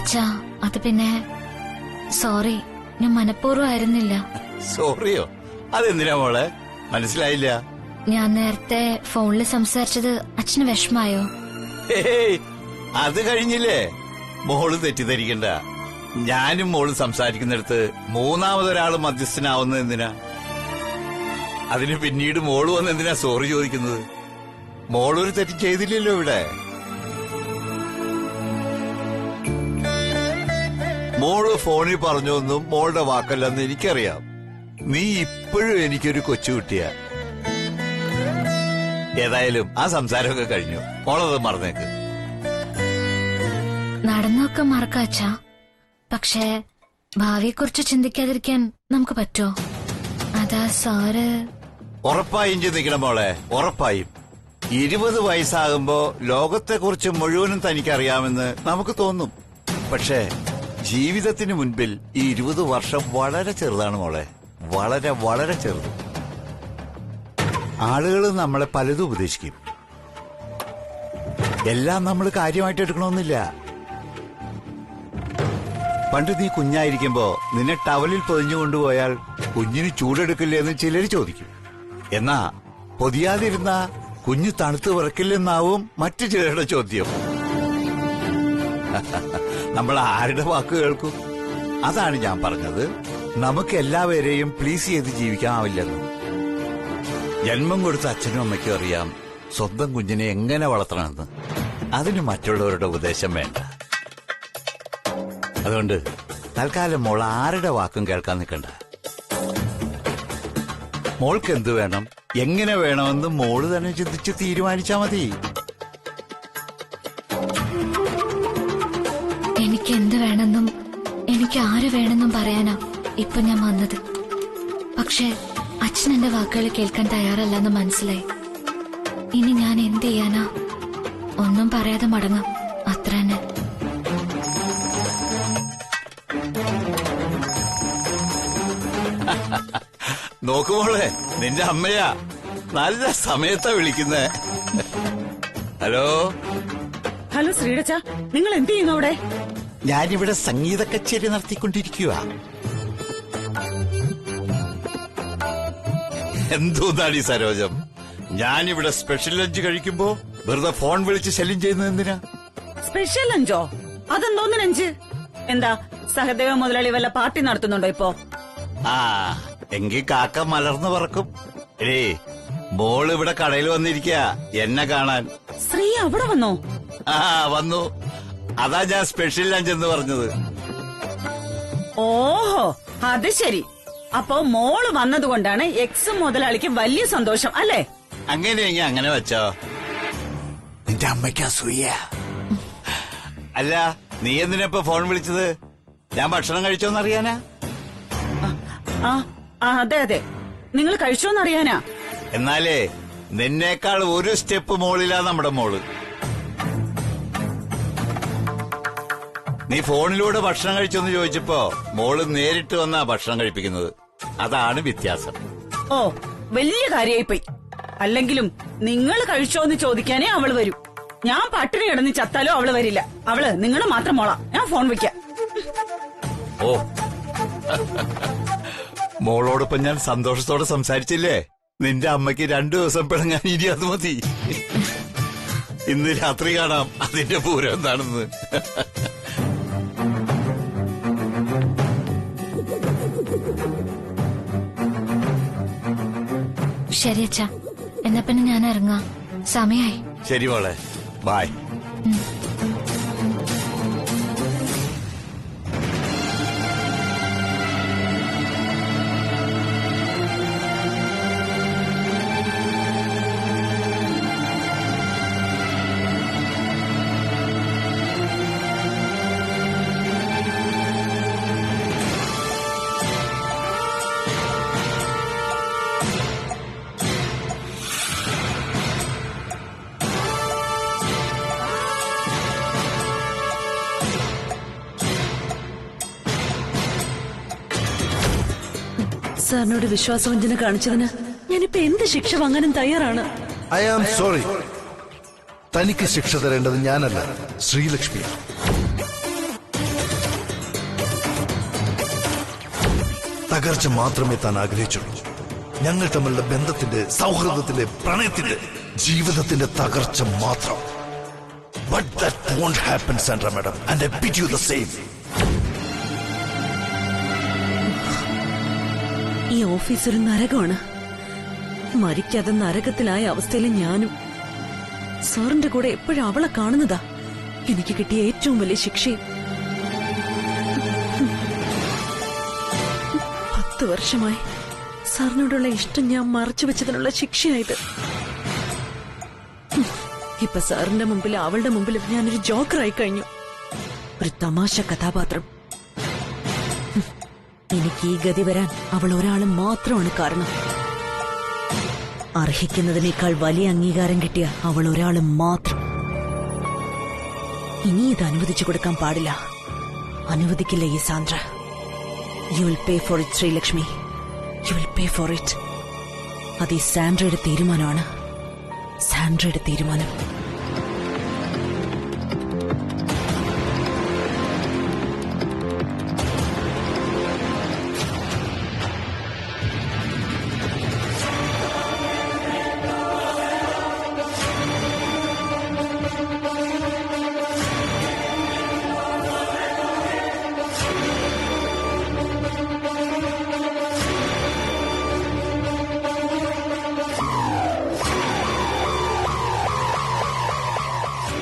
അച്ഛാ അത് പിന്നെ സോറി, ഞാൻ മനഃപൂർവ്വമായിരുന്നില്ല. സോറിയോ? അതെന്തിനാ മോളെ? മനസ്സിലായില്ല. ഞാൻ നേരത്തെ ഫോണിൽ സംസാരിച്ചത് അച്ഛന് വിഷമായോ? അത് കഴിഞ്ഞില്ലേ. മോള് തെറ്റിദ്ധരിക്കണ്ട. ഞാനും മോള് സംസാരിക്കുന്നിടത്ത് മൂന്നാമതൊരാള് മധ്യസ്ഥനാവുന്നത് എന്തിനാ? അതിന് പിന്നീട് മോള് വന്ന് എന്തിനാ സോറി ചോദിക്കുന്നത്? മോളൊരു തെറ്റ് ചെയ്തില്ലല്ലോ ഇവിടെ. മോള് ഫോണിൽ പറഞ്ഞൊന്നും മോളുടെ വാക്കല്ലെന്ന് എനിക്കറിയാം. നീ ഇപ്പോഴും എനിക്കൊരു കൊച്ചുകുട്ടിയാ. ഏതായാലും ആ സംസാരമൊക്കെ കഴിഞ്ഞു. മോളത് മറന്നേക്ക്. നടന്നൊക്കെ മറക്കാം അച്ഛാ, പക്ഷേ ഭാവിയെക്കുറിച്ച് ചിന്തിക്കാതിരിക്കാൻ നമുക്ക് പറ്റുമോ? അതാ സാറ്. ഉറപ്പായും ചിന്തിക്കണം മോളെ, ഉറപ്പായും. 20 വയസ്സാകുമ്പോ ലോകത്തെക്കുറിച്ച് മുഴുവനും തനിക്കറിയാമെന്ന് നമുക്ക് തോന്നും. പക്ഷേ ജീവിതത്തിന് മുൻപിൽ ഈ 20 വർഷം വളരെ ചെറുതാണ് മോളെ, വളരെ വളരെ ചെറുത്. ആളുകൾ നമ്മളെ പലതും ഉപദേശിക്കും. എല്ലാം നമ്മൾ കാര്യമായിട്ട് എടുക്കണമെന്നില്ല. പണ്ട് നീ കുഞ്ഞായിരിക്കുമ്പോ നിന്നെ ടവലിൽ പൊതിഞ്ഞു കൊണ്ടുപോയാൽ കുഞ്ഞിന് ചൂടെടുക്കില്ലേ എന്ന് ചിലർ ചോദിക്കും. എന്നാ പൊതിയാതിരുന്ന കുഞ്ഞ് തണുത്ത് വിറക്കില്ലെന്നാവും മറ്റു ചിലരുടെ ചോദ്യം. നമ്മൾ ആരുടെ വാക്ക് കേൾക്കും? അതാണ് ഞാൻ പറഞ്ഞത്, നമുക്ക് എല്ലാവരെയും പ്ലീസ് ചെയ്ത് ജീവിക്കാനാവില്ലെന്ന്. ജന്മം കൊടുത്ത അച്ഛനും അമ്മയ്ക്കും അറിയാം സ്വന്തം കുഞ്ഞിനെ എങ്ങനെ വളർത്തണമെന്ന്. അതിന് മറ്റുള്ളവരുടെ ഉപദേശം വേണ്ട. അതുകൊണ്ട് തൽക്കാലം മോൾ ആരുടെ വാക്കും കേൾക്കാൻ നിൽക്കണ്ട. മോൾക്ക് എന്ത് വേണം, എങ്ങനെ വേണമെന്ന് മോള് തന്നെ ചിന്തിച്ച് തീരുമാനിച്ചാ മതി. എനിക്ക് എന്ത് വേണമെന്നും എനിക്ക് ആര് വേണമെന്നും പറയാനാ ഇപ്പൊ ഞാൻ വന്നത്. പക്ഷെ അച്ഛൻ എന്റെ വാക്കുകൾ കേൾക്കാൻ തയ്യാറല്ലെന്ന് മനസ്സിലായി. ഇനി ഞാൻ എന്ത് ചെയ്യാനാ? ഒന്നും പറയാതെ മടങ്ങാം, അത്ര തന്നെ. നോക്കുമോളെ, നിന്റെ അമ്മയാ. നല്ല സമയത്താ വിളിക്കുന്നേ. ഹലോ ഹലോ ശ്രീടച്ച, നിങ്ങൾ എന്ത് ചെയ്യുന്നു അവിടെ? ഞാനിവിടെ സംഗീത കച്ചേരി നടത്തിക്കൊണ്ടിരിക്കുക. എന്തോന്നാടി സരോജം, ഞാനിവിടെ സ്പെഷ്യൽ ലഞ്ച് കഴിക്കുമ്പോ വെറുതെ ഫോൺ വിളിച്ച് ശല്യം ചെയ്യുന്നത് എന്തിനാ? സ്പെഷ്യൽ ലഞ്ചോ? അതെന്തോന്ന് ലഞ്ച്? എന്താ സഹദേവ മുതലാളി വല്ല പാർട്ടി നടത്തുന്നുണ്ടോ ഇപ്പോ? ആ, എങ്കിൽ കാക്ക മലർന്നു പറക്കും. മോള് ഇവിടെ കടയിൽ വന്നിരിക്കുക എന്നെ കാണാൻ. ശ്രീ അവിടെ വന്നോ? ആ വന്നു. അതാ ഞാൻ സ്പെഷ്യൽ ലഞ്ച് എന്ന് പറഞ്ഞത്. ഓഹോ, അത് ശരി. അപ്പോ മോള് വന്നതുകൊണ്ടാണ് എക്സ് മുതലാളിക്ക് വലിയ സന്തോഷം അല്ലേ? അങ്ങനെയെങ്കിൽ അങ്ങനെ വെച്ചോ. നിന്റെ അമ്മയ്ക്ക് അസൂയ. അല്ല, നീ എന്തിനാ ഫോൺ വിളിച്ചത്? ഞാൻ ഭക്ഷണം കഴിച്ചോന്നറിയാനാ? അതെ അതെ, നിങ്ങൾ കഴിച്ചോന്നറിയാനാ. എന്നാലേ നിന്നേക്കാൾ ഒരു സ്റ്റെപ്പ് മോളിലാ നമ്മുടെ മോള്. നീ ഫോണിലൂടെ ഭക്ഷണം കഴിച്ചോന്ന് ചോദിച്ചപ്പോ മോള് നേരിട്ട് വന്നാ ഭക്ഷണം കഴിപ്പിക്കുന്നത്. അതാണ് വ്യത്യാസം. ഓ, വലിയ കാര്യായിപ്പോയി. അല്ലെങ്കിലും നിങ്ങൾ കഴിച്ചോന്ന് ചോദിക്കാനേ അവള് വരൂ. ഞാൻ പട്ടിണി കിടന്ന് ചത്താലോ അവള് വരില്ല. അവള് നിങ്ങള് മാത്രം മോളാ. ഞാൻ ഫോൺ വെക്കാം. ഓ, മോളോടൊപ്പം ഞാൻ സന്തോഷത്തോടെ സംസാരിച്ചില്ലേ? നിന്റെ അമ്മയ്ക്ക് 2 ദിവസം പിടങ്ങാൻ ഇനി അത് മതി. ഇന്ന് രാത്രി കാണാം അതിന്റെ പൂരം എന്താണെന്ന്. ശരി അച്ഛാ, എന്നാ പിന്നെ ഞാൻ ഇറങ്ങാം, സമയായി. ശരി മോളെ, ബൈ. സാറിനോട് വിശ്വാസവഞ്ചന കാണിച്ചതിന് ഞാനിപ്പോ എന്ത് ശിക്ഷ വാങ്ങാനും തയ്യാറാണ്. I am sorry. തനിക്ക് ശിക്ഷ തരേണ്ടത് ഞാനല്ല, ശ്രീലക്ഷ്മിയാണ്. തകർച്ച മാത്രമേ താൻ ആഗ്രഹിച്ചുള്ളൂ. ഞങ്ങൾ തമ്മിലുള്ള ബന്ധത്തിന്റെ, സൗഹൃദത്തിന്റെ, പ്രണയത്തിന്റെ, ജീവിതത്തിന്റെ തകർച്ച മാത്രം. But that won't happen, Sandra madam, and I bid you the same. ഈ ഓഫീസ് ഒരു നരകമാണ്. മരിക്കാതെ നരകത്തിലായ അവസ്ഥയിൽ ഞാനും. സാറിന്റെ കൂടെ എപ്പോഴും അവളെ കാണുന്നതാ എനിക്ക് കിട്ടിയ ഏറ്റവും വലിയ ശിക്ഷയും. 10 വർഷമായി സാറിനോടുള്ള ഇഷ്ടം ഞാൻ മറച്ചു വെച്ചതിനുള്ള ശിക്ഷയായത്. ഇപ്പൊ സാറിന്റെ മുമ്പിലും അവളുടെ മുമ്പിലും ഞാനൊരു ജോക്കറായി കഴിഞ്ഞു, ഒരു തമാശ കഥാപാത്രം. എനിക്ക് ഈ ഗതി വരാൻ അവൾ ഒരാൾ മാത്രമാണ് കാരണം. അർഹിക്കുന്നതിനേക്കാൾ വലിയ അംഗീകാരം കിട്ടിയ അവൾ ഒരാൾ മാത്രം. ഇനി ഇത് അനുവദിച്ചു കൊടുക്കാൻ പാടില്ല. അനുവദിക്കില്ല ഈ Sandra. You will pay for it Sreelakshmi, you will pay for it. അത് ഈ സാൻഡ്രയുടെ തീരുമാനമാണ്, സാൻഡ്രയുടെ തീരുമാനം.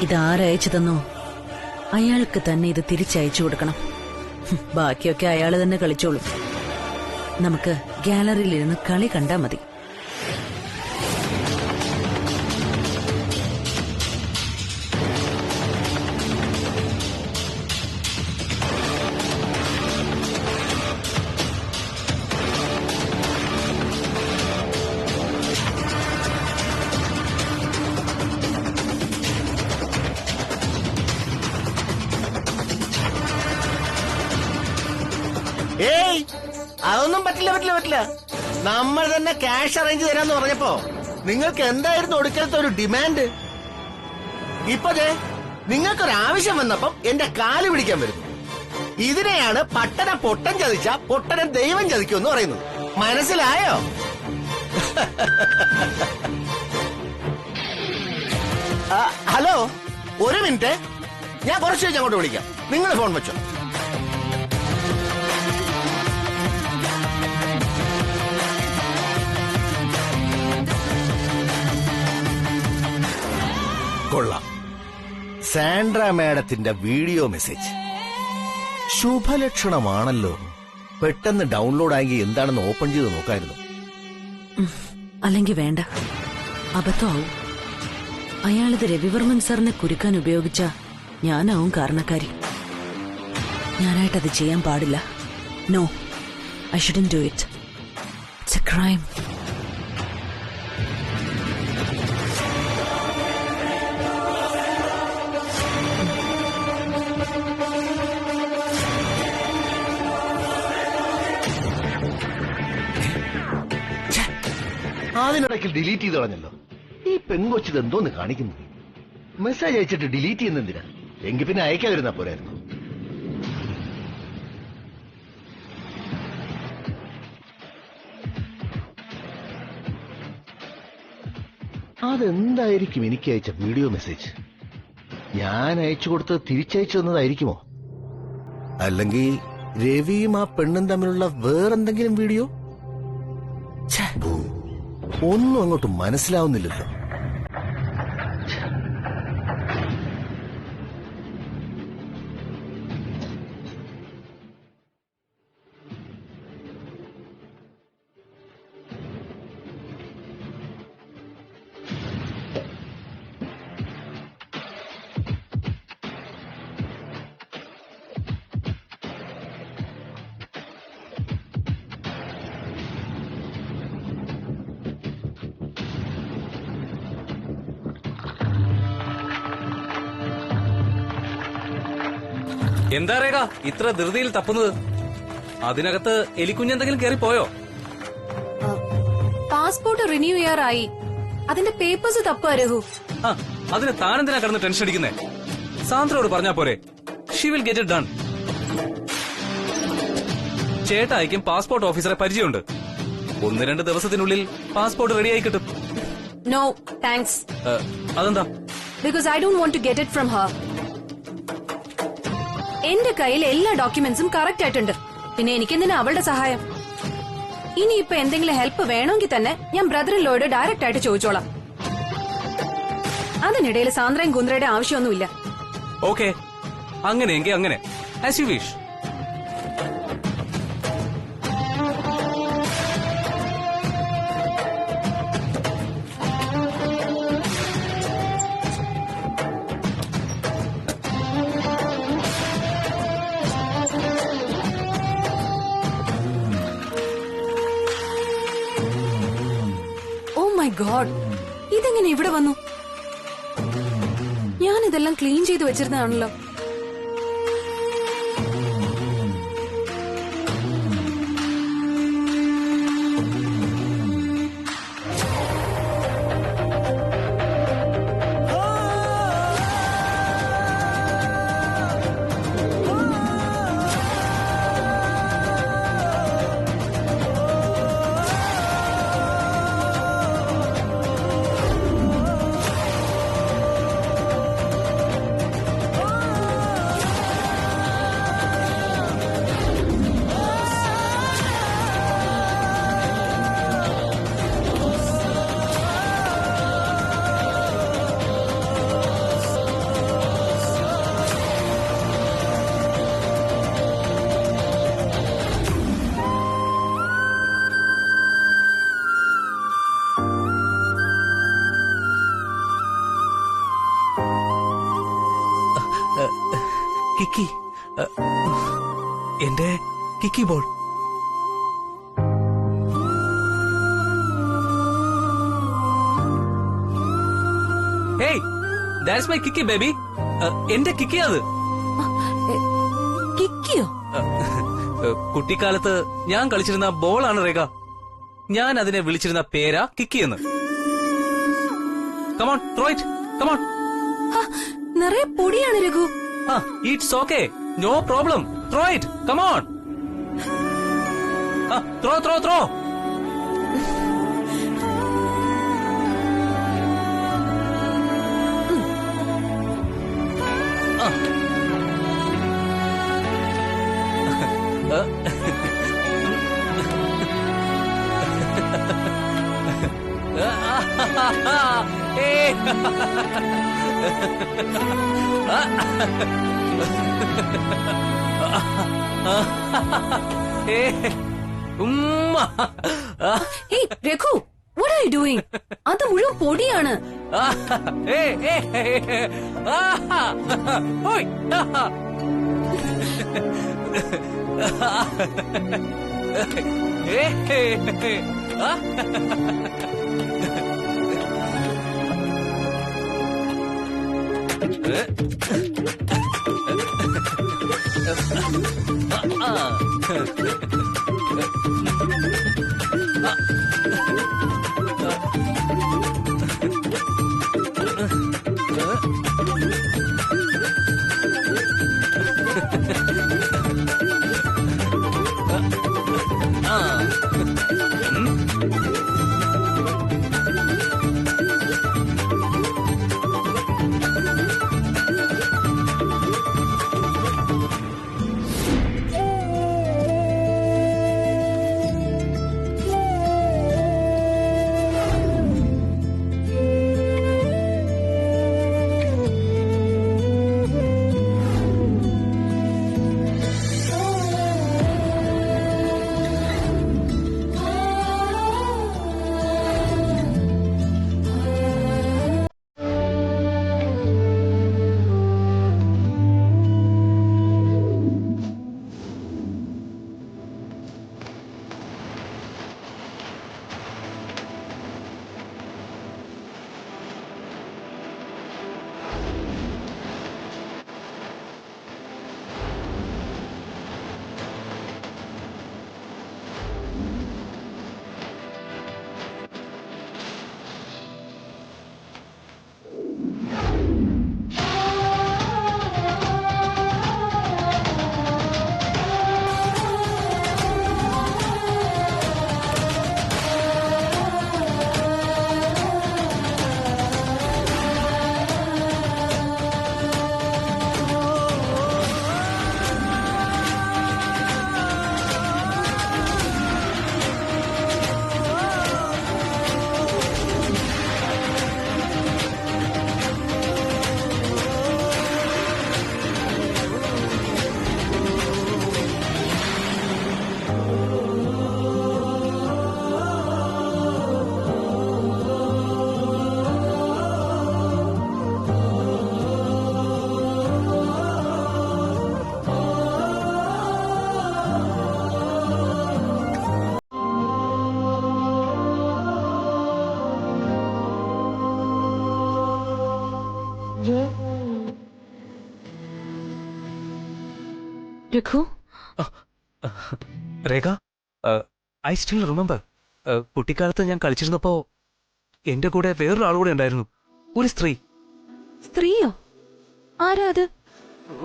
ഇതാരയച്ചു തന്നോ അയാൾക്ക് തന്നെ ഇത് തിരിച്ചയച്ചു കൊടുക്കണം. ബാക്കിയൊക്കെ അയാൾ തന്നെ കളിച്ചോളും. നമുക്ക് ഗാലറിയിലിരുന്ന് കളി കണ്ടാ മതി. ഏയ്, അതൊന്നും പറ്റില്ല. നമ്മൾ തന്നെ ക്യാഷ് അറേഞ്ച് തരാന്ന് പറഞ്ഞപ്പോ നിങ്ങൾക്ക് എന്തായിരുന്നു ഒടുക്കലത്തെ ഒരു ഡിമാൻഡ്? ഇപ്പതേ നിങ്ങൾക്കൊരു ആവശ്യം വന്നപ്പം എന്റെ കാല് പിടിക്കാൻ വരുന്നു. ഇതിനെയാണ് പട്ടണ പൊട്ടൻ ചതിച്ച പൊട്ടനൻ ദൈവം ചതിക്കുമെന്ന് പറയുന്നത്. മനസ്സിലായോ? ഹലോ, ഒരു മിനിറ്റ്, ഞാൻ കുറച്ച് കഴിഞ്ഞ് അങ്ങോട്ട് വിളിക്കാം. നിങ്ങൾ ഫോൺ വെച്ചോ. കൊള്ളാം, സാൻഡ്ര മാഡത്തിന്റെ വീഡിയോ മെസ്സേജ് ശുഭലക്ഷണമാണല്ലോ. പെട്ടെന്ന് ഡൗൺലോഡ് ആക്കി എന്താണെന്ന് ഓപ്പൺ ചെയ്ത് നോക്കായിരുന്നു. അല്ലെങ്കിൽ വേണ്ട, അബദ്ധമാവും. അയാളിത് രവിവർമ്മൻ സാറിനെ കുരുക്കാൻ ഉപയോഗിച്ച ഞാനാവും കാരണക്കാരി. ഞാനായിട്ടത് ചെയ്യാൻ പാടില്ല. No, I shouldn't do it. It's a crime. അതിനിടയ്ക്ക് ഡിലീറ്റ് ചെയ്ത് കളഞ്ഞല്ലോ. ഈ പെങ്കൊച്ചിത് എന്തോന്ന് കാണിക്കുന്നു? മെസ്സേജ് അയച്ചിട്ട് ഡിലീറ്റ് ചെയ്യുന്നെന്തിനാ? എങ്കിൽ പിന്നെ അയക്കാതിരുന്നാ പോരായിരുന്നു. അതെന്തായിരിക്കും എനിക്ക് അയച്ച വീഡിയോ മെസ്സേജ്? ഞാൻ അയച്ചു കൊടുത്തത് തിരിച്ചയച്ചു തന്നതായിരിക്കുമോ? അല്ലെങ്കിൽ രവിയും ആ പെണ്ണും തമ്മിലുള്ള വേറെന്തെങ്കിലും വീഡിയോ? ഒന്നും അങ്ങോട്ട് മനസ്സിലാവുന്നില്ലല്ലോ. എന്താ രേഖ ഇത്ര ധൃതിയിൽ തപ്പുന്നത്? അതിനകത്ത് എലിക്കുഞ്ഞെന്തെങ്കിലും കയറിപ്പോയോ? പാസ്പോർട്ട് റിന്യൂ ചെയ്യാറായി, അതിന്റെ പേപ്പേഴ്സ് തപ്പുക രഘു. അതിന് താനെന്തിനാ കിടന്ന് ടെൻഷൻ അടിക്കുന്നേ? സാന്ദ്രയോട് പറഞ്ഞാ പോരെ, she will get it done. ചേട്ടായിക്കും പാസ്പോർട്ട് ഓഫീസറെ പരിചയമുണ്ട്. 1-2 ദിവസത്തിനുള്ളിൽ പാസ്പോർട്ട് റെഡിയായി കിട്ടും. No thanks. അതെന്താ? Because I don't want to get it from her. എന്റെ കയ്യിൽ എല്ലാ ഡോക്യുമെന്റ്സും കറക്റ്റ് ആയിട്ടുണ്ട്. പിന്നെ എനിക്കെന്തിനാ അവളുടെ സഹായം? ഇനിയിപ്പൊ എന്തെങ്കിലും ഹെൽപ്പ് വേണമെങ്കിൽ തന്നെ ഞാൻ ബ്രദർ ഇൻ ലോയോട് ഡയറക്റ്റ് ആയിട്ട് ചോദിച്ചോളാം. അതിനിടയിൽ സാന്ദ്രയും കുന്ദ്രയുടെ ആവശ്യമൊന്നുമില്ല. ഓക്കെ, അങ്ങനെയെങ്കിൽ അങ്ങനെ. As you wish. Oh my god, ഇതെങ്ങനെ ഇവിടെ വന്നു? ഞാനിതെല്ലാം ക്ലീൻ ചെയ്ത് വെച്ചിരുന്നതാണല്ലോ. കിക്കി, എന്റെ Kiki ball. Hey, that's my Kiki baby. എന്റെ കിക്കി അത്. കിക്കിയോ? കുട്ടിക്കാലത്ത് ഞാൻ കളിച്ചിരുന്ന ബോളാണ് രേഖ. ഞാൻ അതിനെ വിളിച്ചിരുന്ന പേരാ കിക്കി എന്ന്. Come on, throw it, come on. നിറയെ പൊടിയാണ് Raghu. It's okay. No problem. Throw it. Come on. Throw. Hey, Rekhu, what are you doing? അത് മുഴുവൻ പൊടിയാണ്. രഘു രേഖ, ഐ സ്റ്റിൽ റിമെമ്പർ. കുട്ടിക്കാലത്ത് ഞാൻ കളിച്ചിരുന്നപ്പോ എന്റെ കൂടെ വേറൊരാൾ കൂടെ ഉണ്ടായിരുന്നു, ഒരു സ്ത്രീ. സ്ത്രീയോ? ആരാ അത്?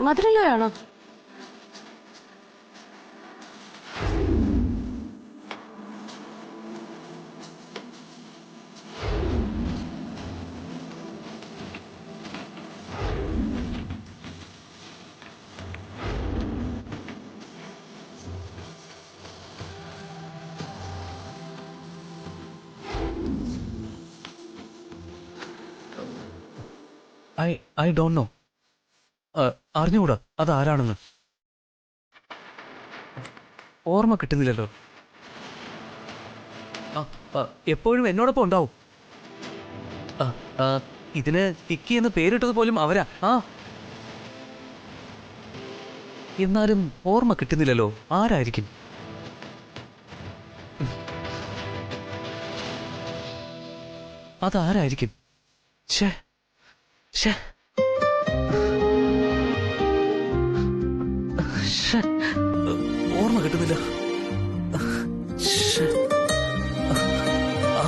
മധുരലോയാണോ? I don't know. അറിഞ്ഞുകൂടാ അതാരാണെന്ന്. ഓർമ്മ കിട്ടുന്നില്ലല്ലോ. എപ്പോഴും എന്നോടൊപ്പം ഉണ്ടാവും. ഇതിന് ടിക്കി എന്ന് പേരിട്ടത് പോലും അവരാ. എന്നാലും ഓർമ്മ കിട്ടുന്നില്ലല്ലോ, ആരായിരിക്കും? അതാരായിരിക്കും? ഛേ ഛേ ഓർമ്മ കിട്ടുന്നില്ല.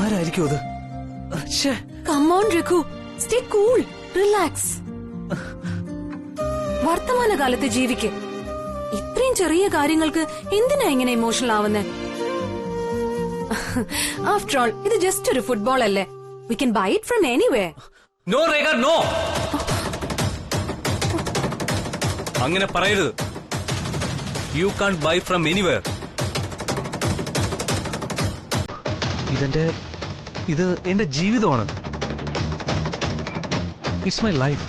ആരായിരിക്കും അത്? Come on, Raghu. Stay cool. Relax. വർത്തമാനകാലത്ത് ജീവിക്ക്. ഇത്രയും ചെറിയ കാര്യങ്ങൾക്ക് എന്തിനാ ഇങ്ങനെ ഇമോഷണൽ ആവുന്നേ? ആഫ്റ്റർ ഓൾ ഇത് ജസ്റ്റ് ഒരു ഫുട്ബോൾ അല്ലേ. We can buy it from anywhere. No Rekha, no. അങ്ങനെ പറയരുത്. You can buy from anywhere. ഇത് എന്റെ ജീവിതമാണ്. It's my life.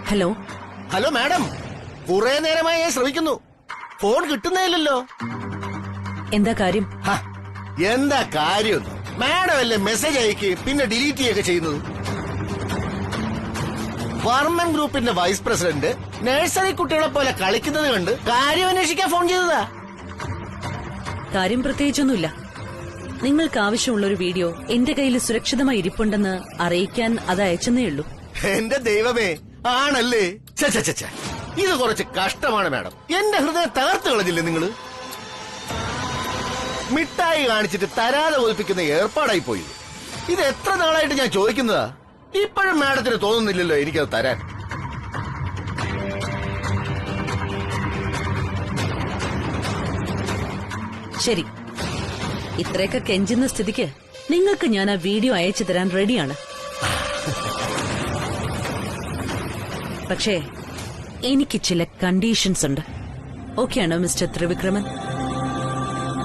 Hello hello madam, കുറെ നേരമായി ഞാൻ ശ്രമിക്കുന്നു, ഫോൺ കിട്ടുന്നേയില്ലല്ലോ. എന്താ കാര്യം? എന്താ കാര്യം? മാഡം അല്ലേ മെസ്സേജ് അയക്ക് പിന്നെ ഡിലീറ്റ് ചെയ്യുകയൊക്കെ ചെയ്യുന്നത്. വർമ്മൻ ഗ്രൂപ്പിന്റെ വൈസ് പ്രസിഡന്റ് നഴ്സറി കുട്ടികളെ പോലെ കളിക്കുന്നത് കണ്ട് കാര്യം അന്വേഷിക്കാൻ ഫോൺ ചെയ്തതാ. കാര്യം പ്രത്യേകിച്ചൊന്നുമില്ല. നിങ്ങൾക്ക് ആവശ്യമുള്ള ഒരു വീഡിയോ എന്റെ കയ്യിൽ സുരക്ഷിതമായി ഇരിപ്പുണ്ടെന്ന് അറിയിക്കാൻ അത് അയച്ചെന്നേ ഉള്ളൂ. എന്റെ ദൈവമേ, ആണല്ലേ? ഇത് കുറച്ച് കഷ്ടമാണ് മാഡം. എന്റെ ഹൃദയം തകർത്ത് കളഞ്ഞില്ലേ നിങ്ങള്? മിഠായി കാണിച്ചിട്ട് തരാതെ ഒലിപ്പിക്കുന്ന ഏർപ്പാടായി പോയി. ഇത് എത്ര നാളായിട്ട് ഞാൻ ചോദിക്കുന്നതാ. ഇപ്പോഴും മാഡത്തിന് തോന്നുന്നില്ലല്ലോ എനിക്കത് തരാൻ. ശരി, ഇത്രയൊക്കെ കെഞ്ചുന്ന സ്ഥിതിക്ക് നിങ്ങൾക്ക് ഞാൻ ആ വീഡിയോ അയച്ചു തരാൻ റെഡിയാണ്. പക്ഷേ എനിക്ക് ചില കണ്ടീഷൻസ് ഉണ്ട്. ഓക്കെയാണോ മിസ്റ്റർ ത്രിവിക്രമൻ?